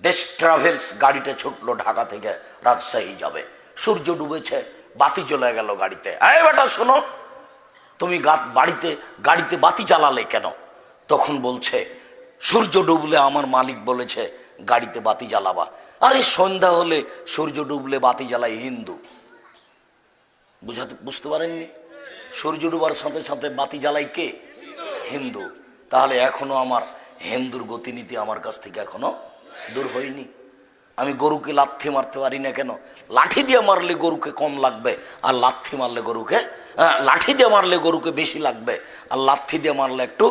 দেশ ট্রাভেলস গাড়িটা ছুটলো ঢাকা থেকে রাজশাহী যাবে। সূর্য ডুবেছে, বাতি জ্বলে গেল গাড়িতে। এই বেটা শোনো, তুমি গাড়িতে বাতি জ্বালালে কেন? তখন বলছে, সূর্য ডুবলে আমার মালিক বলেছে গাড়িতে বাতি জ্বালাবা। আরে সন্ধ্যা হলে সূর্য ডুবলে বাতি জ্বালাই হিন্দু। বুঝতে পারেননি? সূর্য ডুবার সাথে সাথে বাতি জ্বালাই কে? হিন্দু। তাহলে এখনো আমার হিন্দুর গতিনীতি আমার কাছ থেকে এখনো দূর হয়নি। আমি গরুকে লাথি মারতে পারি না কেন? লাঠি দিয়ে মারলে গরুকে কম লাগবে, আর লাথি মারলে গরুকে লাঠি দিয়ে মারলে গরুকে বেশি লাগবে, আর লাথি দিয়ে মারলে একটু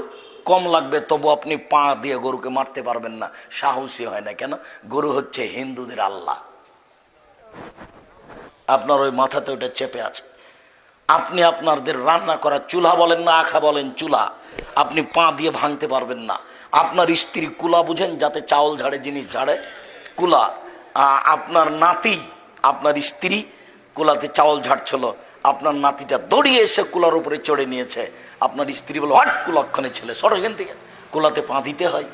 কম লাগবে। তবু আপনি পা দিয়ে গরুকে মারতে পারবেন না, সাহসী হয় না কেন? গরু হচ্ছে হিন্দুদের আল্লাহ। আপনার ওই মাথাতে ওটা চেপে আছে। আপনি আপনাদের রান্না করা চুলা বলেন না আখা বলেন, চুলা আপনি পা দিয়ে ভাঙতে পারবেন না। আপনার স্ত্রী কুলা বুঝেন, যাতে চাউল ঝাড়ে, জিনিস ঝাড়ে, কুলা। আপনার নাতি, আপনার স্ত্রী কুলাতে চাউল ঝাড়ছিল, আপনার নাতিটা দড়িয়ে এসে কুলার উপরে চড়ে নিয়েছে। আপনার স্ত্রী বলে, হট কুলক্ষণে ছেলে, সর এখান থেকে, কুলাতে পা দিতে হয়।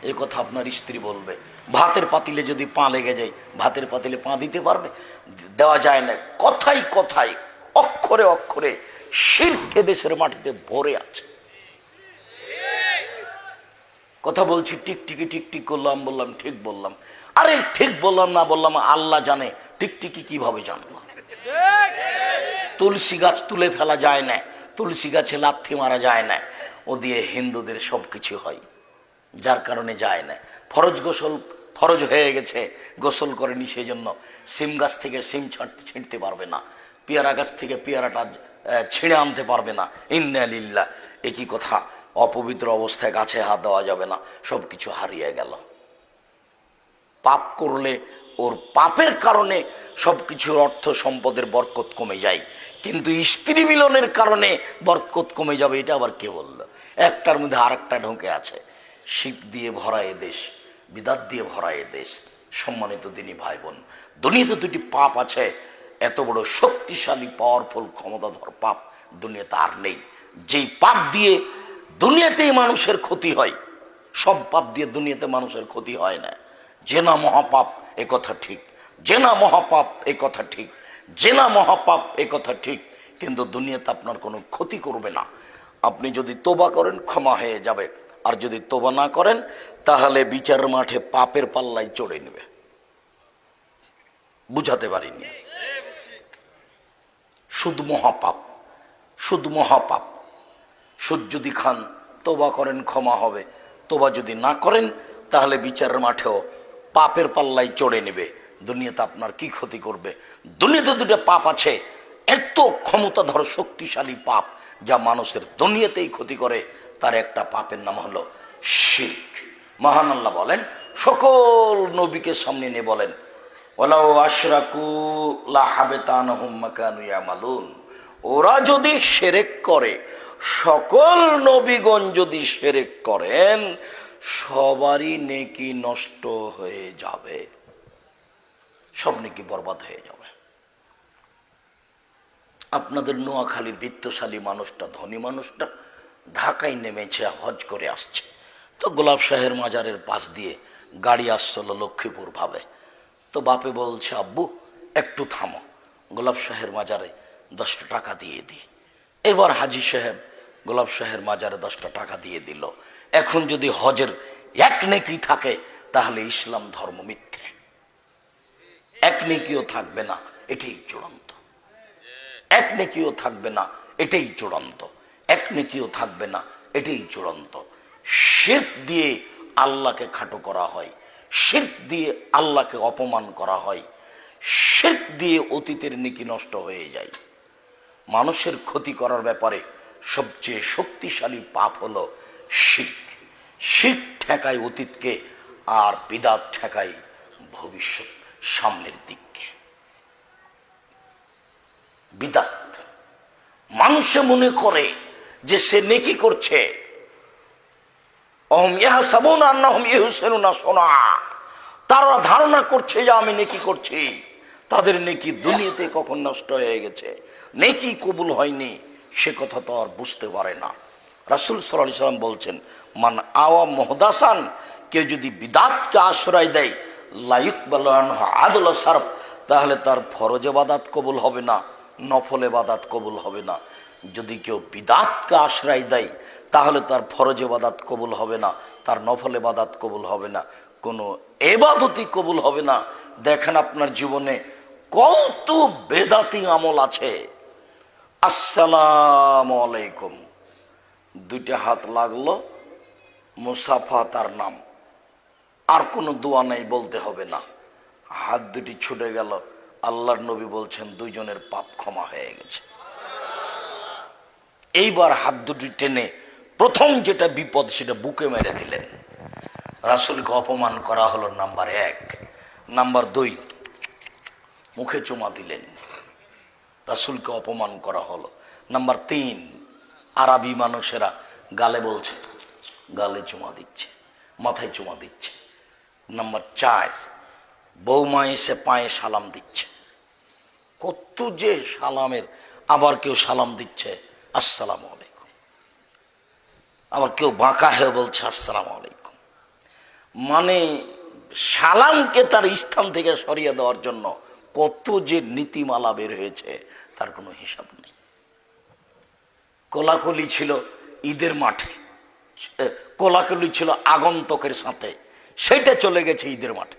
এ কথা আপনার স্ত্রী বলবে। ভাতের পাতিলে যদি পা লেগে যায়, ভাতের পাতিলে পা দিতে পারবে? দেওয়া যায় না। কথাই কথাই, অক্ষরে অক্ষরে শিরক দেশের মাটিতে ভরে আছে। কথা বলছি, টিকটিকি টিকটিক করলাম, বললাম ঠিক বললাম। আরে ঠিক বললাম না বললাম আল্লাহ জানে। টিকটিকি কিভাবে জানলো? তুলসী গাছ তুলে ফেলা যায় না, তুলসী গাছে লাথি মারা যায় না। ও দিয়ে হিন্দুদের সবকিছু হয়, যার কারণে যায় না। ফরজ গোসল ফরজ হয়ে গেছে, গোসল করেনি, সেই জন্য সিম গাছ থেকে সিম ছিঁড়তে পারবে না, পেয়ারা গাছ থেকে পেয়ারাটা ছিঁড়ে আনতে পারবে না। ইন্না লিল্লাহ। একই কথা, অপবিত্র অবস্থায় গাছে হাত দেওয়া যাবে না। সবকিছু হারিয়ে গেল। পাপ করলে ওর পাপের কারণে সবকিছুর অর্থ সম্পদের বরকত কমে যায়, কিন্তু স্ত্রী মিলনের কারণে বরকত কমে যাবে, এটা আবার কে বলল? একটার মধ্যে আরেকটা ঢুকে আছে। শিরক দিয়ে ভরা এ দেশ, বিদাত দিয়ে ভরা এ দেশ। সম্মানিত দিনী ভাই বোন, দুনিয়াতে দুটি পাপ আছে, এত বড় শক্তিশালী পাওয়ারফুল ক্ষমতাধর পাপ দুনিয়াতে আর নেই। যেই পাপ দিয়ে দুনিয়াতেই মানুষের ক্ষতি হয়, সব পাপ দিয়ে দুনিয়াতে মানুষের ক্ষতি হয় না। জেনা মহাপাপ, এ কথা ঠিক। জেনা মহাপাপ, এ কথা ঠিক। জেনা মহাপাপ, এ কথা ঠিক। কিন্তু দুনিয়াতে আপনার কোনো ক্ষতি করবে না। আপনি যদি তোবা করেন ক্ষমা হয়ে যাবে, আর যদি তোবা না করেন তাহলে বিচার মাঠে পাপের পাল্লায় চড়ে নেবে। বুঝাতে পারিনি? সুদ মহাপাপ, সুদ মহাপাপ। সুদ যদি খান, তোবা করেন ক্ষমা হবে, তোবা যদি না করেন তাহলে বিচারের মাঠেও পাপের পাল্লায় চড়ে নেবে। দুনিয়াতে আপনার কি ক্ষতি করবে? দুনিয়াতে দুটো পাপ আছে, এত ক্ষমতাধর শক্তিশালী পাপ যা মানুষের দুনিয়াতেই ক্ষতি করে। তার একটা পাপের নাম হলো শিরক। মহান আল্লাহ বলেন, সকল নবীকে সামনে নিয়ে বলেন, ওয়ালাউ আশরাকু লাহাবিতানহুম মা কানু ইয়ামালুন। ওরা যদি শিরক করে, সকল নবীগণ যদি শিরক করেন, সবারই নেকি নষ্ট হয়ে যাবে, সব নেকি বরবাদ হয়ে যাবে। আপনাদের নোয়াখালীর বিত্তশালী মানুষটা, ধনী মানুষটা ঢাকায় নেমেছে, হজ করে আসছে। তো গোলাপ শাহের মাজারের পাশ দিয়ে গাড়ি আসছিল লক্ষ্মীপুর ভাবে। তো বাপে বলছে, আব্বু একটু থামো, গোলাপ শাহের মাজারে 10 টাকা দিয়ে দিই। এবার হাজি সাহেব গোলাপ শাহের মাজারে 10 টাকা দিয়ে দিল। এখন যদি হজের এক নেকি থাকে তাহলে ইসলাম ধর্ম মিথ্যে, এক নেকিও থাকবে না, এটাই চূড়ান্ত। এক নেকিও থাকবে না, এটাই চূড়ান্ত। এক নেকিও থাকবে না, এটাই চূড়ান্ত। শিরক দিয়ে আল্লাহকে খাটো করা হয়, শিরক দিয়ে আল্লাহকে অপমান করা হয়, শিরক দিয়ে অতীতের নেকি নষ্ট হয়ে যায়। মানুষের ক্ষতি করার ব্যাপারে সবচেয়ে শক্তিশালী পাপ হলো শিরক। শিরক ঠেকায় অতীতকে, আর বিদআত ঠেকায় ভবিষ্যৎ, সামনের দিককে। বিদআত, মানুষে মনে করে যে সে নেকি করছে। অহম ইয়াহসাবুনা আন্নাহুম ইউহসিনুনা সুনআ, তারা ধারণা করছে যে আমি নেকি করছি। তাদের নেকি দুনিয়াতে কখন নষ্ট হয়ে গেছে, নেকি কবুল হয়নি, সে কথা তো আর বুঝতে পারে না। রাসূল সাল্লাল্লাহু আলাইহি সাল্লাম বলছেন, মান আওয়া মুহদাসান, কেউ যদি বিদআতকে আশ্রয় দেয় লা ইকবালু আনহু আদল সারফ, তাহলে তার ফরজ ইবাদত কবুল হবে না, নফল ইবাদত কবুল হবে না। যদি কেউ বিদআতকে আশ্রয় দেয় তাহলে তার ফরজ ইবাদত কবুল হবে না, তার নফল ইবাদত কবুল হবে না, কোনো ইবাদতই কবুল হবে না। দেখেন আপনার জীবনে কত বেদাতি আমল আছে। আসসালামু আলাইকুম, দুইটা হাত লাগলো, মুসাফা তার নাম, আর কোনো দোয়া নেই, বলতে হবে না। হাত দুটি ছুটে গেল, আল্লাহর নবী বলছেন দুইজনের পাপ ক্ষমা হয়ে গেছে। এইবার হাত দুটি টেনে প্রথম যেটা বিপদ সেটা বুকে মেরে দিলেন। রাসূলকে অপমান করা হলো নাম্বার 1। নাম্বার 2, মুখে চুমা দিলেন, রাসূলকে অপমান করা হলো। নাম্বার 3, আরবি মানুষেরা গালে বলছে, গালে চুমা দিচ্ছে, মাথায় চুমা দিচ্ছে। নাম্বার 4, বৌমা এসে পায়ে সালাম দিচ্ছে। কত যে সালামের, আবার কেউ সালাম দিচ্ছে আসসালামু আলাইকুম, আবার কেউ বাঁকা হয়ে বলছে আসসালামু আলাইকুম। মানে সালামকে তার স্থান থেকে সরিয়ে দেওয়ার জন্য কত যে নীতিমালা বের হয়েছে তার কোনো হিসাব নেই। কোলাকুলি ছিল ঈদের মাঠে, কোলাকুলি ছিল আগন্তকের সাথে, সেটা চলে গেছে ঈদের মাঠে।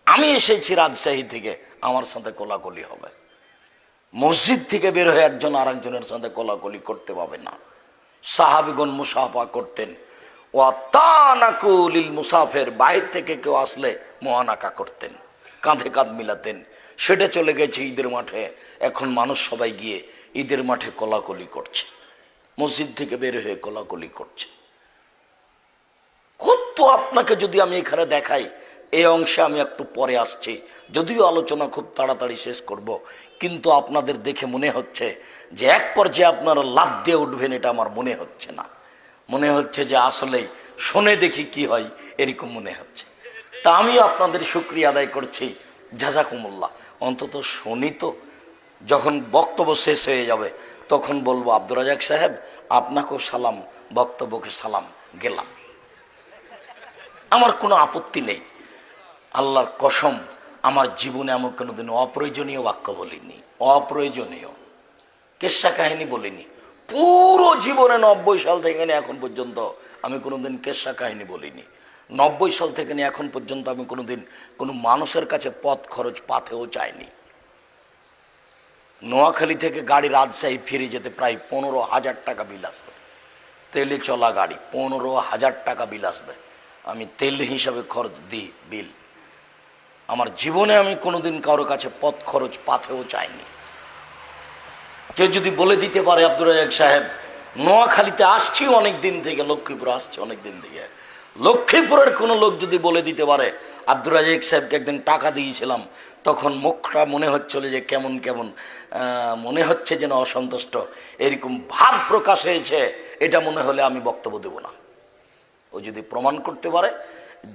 আমি এসেছি রাজশাহী থেকে, আমার সাথে কোলাকুলি হবে। মসজিদ থেকে বের হয়ে একজন আর একজনের সাথে কোলাকুলি করতে পাবে না। সাহাবিগণ মুসাফা করতেন, ওয়াতানাকুলিল মুসাফির, বাইরে থেকে কেউ আসলে মুআনাকা করতেন, কাঁধে কাঁধ মিলাতেন। সেটা চলে গেছে ঈদের মাঠে। এখন মানুষ সবাই গিয়ে ঈদের মাঠে কোলাকুলি করছে, মসজিদ থেকে বের হয়ে কোলাকুলি করছে। কত আপনাকে যদি আমি এখানে দেখাই, এই অংশে আমি একটু পরে আসছি, যদিও আলোচনা খুব তাড়াতাড়ি শেষ করব, কিন্তু আপনাদের দেখে মনে হচ্ছে যে এক পর্যায়ে আপনারা লাফ দিয়ে উঠবেন, এটা আমার মনে হচ্ছে না। মনে হচ্ছে যে আসলে শুনে দেখি কি হয়, এরকম মনে হচ্ছে। তা আমিও আপনাদের শুকরিয়া আদায় করছি, জাযাকুমুল্লাহ। অন্তত শুনি তো, যখন বক্তব্য শেষ হয়ে যাবে তখন বলবো আব্দুর রাজ্জাক সাহেব আপনাকেও সালাম, বক্তব্যকে সালাম, গেলাম। আমার কোনো আপত্তি নেই। আল্লাহর কসম, আমার জীবনে আমি কোনোদিন অপ্রয়োজনীয় বাক্য বলিনি, অপ্রয়োজনীয় কেসা কাহিনী বলিনি। পুরো জীবনে 90 সাল থেকে নিয়ে এখন পর্যন্ত আমি কোনোদিন কেসা কাহিনী বলিনি। 90 সাল থেকে নিয়ে এখন পর্যন্ত আমি কোনোদিন কোনো মানুষের কাছে পথ খরচ পাতেও চাইনি। নোয়াখালী থেকে গাড়ি রাজশাহী ফিরে যেতে প্রায় 15,000 টাকা বিল আসবে, তেলে চলা গাড়ি, 15,000 টাকা বিল আসবে। আমি তেল হিসাবে খরচ দিই বিল। আমার জীবনে আমি কোনোদিন কারোর কাছে পথ খরচ পাতেও চাইনি। কেউ যদি বলে দিতে পারে আব্দুর রাজ্জাক সাহেব নোয়াখালীতে আসছি অনেক দিন থেকে, লক্ষ্মীপুর আসছি অনেক দিন থেকে, লক্ষ্মীপুরের কোনো লোক যদি বলে দিতে পারে আব্দুর রাজ্জাক সাহেবকে একদিন টাকা দিয়েছিলাম, তখন মুখটা মনে হচ্ছিল যে কেমন কেমন মনে হচ্ছে যেন অসন্তুষ্ট, এরকম ভাব প্রকাশ হয়েছে, এটা মনে হলে আমি বক্তব্য দেব না। ও যদি প্রমাণ করতে পারে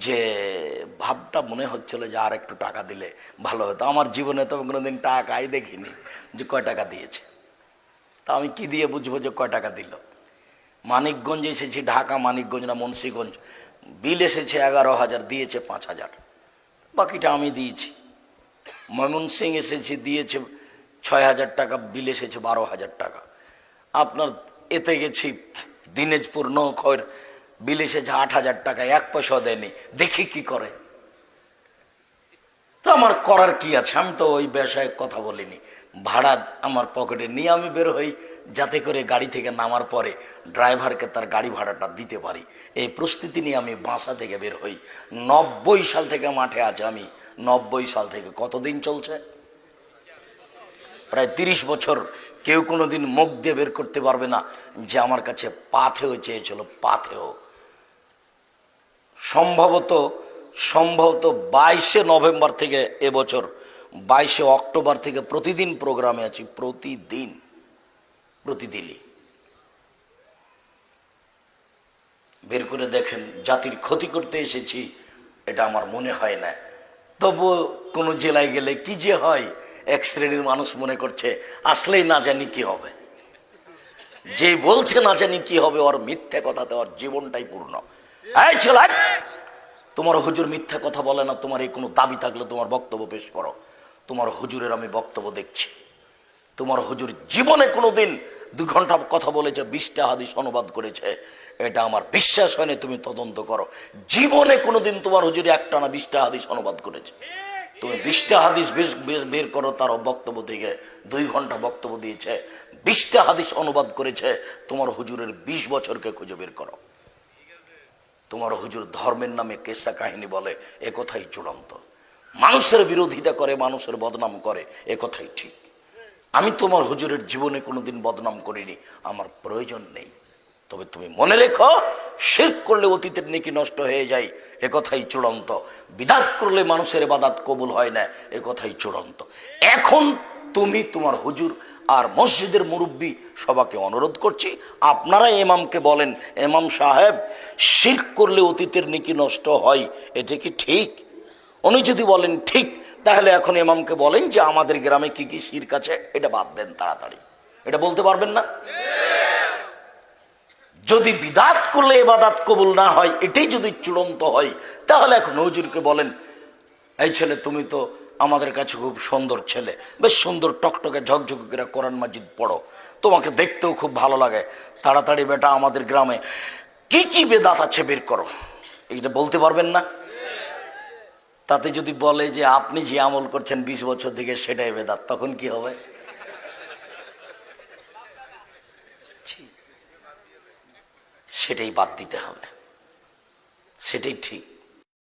যে ভাবটা মনে হচ্ছিল যে আর একটু টাকা দিলে ভালো হতো। আমার জীবনে তো কোনোদিন টাকাই দেখিনি যে কয় টাকা দিয়েছে। তা আমি কি দিয়ে বুঝবো যে কয় টাকা দিল? মানিকগঞ্জ এসেছি, ঢাকা মানিকগঞ্জ না মুন্সিগঞ্জ, বিল এসেছে 11,000, দিয়েছে 5,000, বাকিটা আমি দিয়েছি। ময়মনসিং এসেছি, দিয়েছে 6,000 টাকা, বিল এসেছে 12,000 টাকা। আপনার এতে গেছি দিনাজপুর নৌখর, বিল এসেছে 8,000 টাকা, 1 পয়সাও দেয়নি। দেখি কি করে। তো আমার করার কি আছে? আমি তো ওই ব্যবসায় কথা বলিনি। ভাড়া আমার পকেটে নিয়ে আমি বের হই, যাতে করে গাড়ি থেকে নামার পরে ড্রাইভারকে তার গাড়ি ভাড়াটা দিতে পারি। এই প্রস্তুতি নিয়ে আমি বাসা থেকে বের হই। 90 সাল থেকে মাঠে আছে আমি। 90 সাল থেকে কতদিন চলছে? প্রায় 30 বছর। কেউ কোনোদিন মুখ দিয়ে বের করতে পারবে না যে আমার কাছে পাথেও চেয়েছিল, পাথেও। সম্ভবত 22শে নভেম্বর থেকে এবছর 22শে অক্টোবর থেকে প্রতিদিন প্রোগ্রামে আছি, প্রতিদিনই। বের করে দেখেন, জাতির ক্ষতি করতে এসেছি এটা আমার মনে হয় না। তবু কোনো জেলায় গেলে কি যে হয়, এক শ্রেণীর মানুষ মনে করছে আসলেই না জানি কি হবে। যে বলছে না জানি কি হবে, ওর মিথ্যে কথাতে ওর জীবনটাই পূর্ণ। এই ছেলে, তোমার হুজুর মিথ্যা কথা বলে না, তোমার এই কোনো দাবি থাকলে তোমার বক্তব্য পেশ করো। তোমার হুজুরের আমি বক্তব্য দেখছি। তোমার হুজুর জীবনে কোনোদিন 2 ঘন্টা কথা বলেছে, 20টা হাদিস অনুবাদ করেছে, এটা আমার বিশ্বাস হয়নি। তুমি তদন্ত করো। জীবনে কোনোদিন তোমার হুজুর একটানা 20টা হাদিস অনুবাদ করেছে? তুমি 20টা হাদিস বের করো, তার বক্তব্য থেকে 2 ঘন্টা বক্তব্য দিয়েছে, 20টা হাদিস অনুবাদ করেছে। তোমার হুজুরের 20 বছরকে খুঁজে বের করো। তোমার হুজুর ধর্মের নামে কেসা কাহিনী বলে, এ কথাই চূড়ান্ত। মানুষের বিরোধিতা করে, মানুষের বদনাম করে, এ কথাই ঠিক। আমি তোমার হুজুরের জীবনে কোনোদিন বদনাম করিনি, আমার প্রয়োজন নেই। তবে তুমি মনে রেখো, শিরক করলে অতীতের নেকি নষ্ট হয়ে যায়, এ কথাই চূড়ান্ত। বিদআত করলে মানুষের ইবাদত কবুল হয় না, এ কথাই চূড়ান্ত। এখন তুমি তোমার হুজুর আর মসজিদের মুরব্বী সবাইকে অনুরোধ করছি, আপনারা ইমামকে বলেন, ইমাম সাহেব, শিরক করলে অতীতের নেকি নষ্ট হয়, এটা কি ঠিক? উনি যদি বলেন ঠিক, তাহলে এখন ইমামকে বলেন যে আমাদের গ্রামে কি কি শিরক আছে এটা বাদ দেন তাড়াতাড়ি। এটা বলতে পারবেন না? যদি বিদআত করলে ইবাদত কবুল না হয়, এটাই যদি চূড়ান্ত হয়, তাহলে এখন হুজুরকে বলেন, এই ছেলে, তুমি তো আমাদের কাছে খুব সুন্দর ছেলে, বেশ সুন্দর টকটকে ঝকঝকে করে কোরআন মাজিদ পড়ো, তোমাকে দেখতেও খুব ভালো লাগে, তাড়াতাড়ি বেটা আমাদের গ্রামে কি কি বেদাত আছে বের করো। এইটা বলতে পারবেন না? তাতে যদি বলে যে আপনি যে আমল করছেন 20 বছর থেকে সেটাই বেদাত, তখন কি হবে? সেটাই বাদ দিতে হবে, সেটাই ঠিক।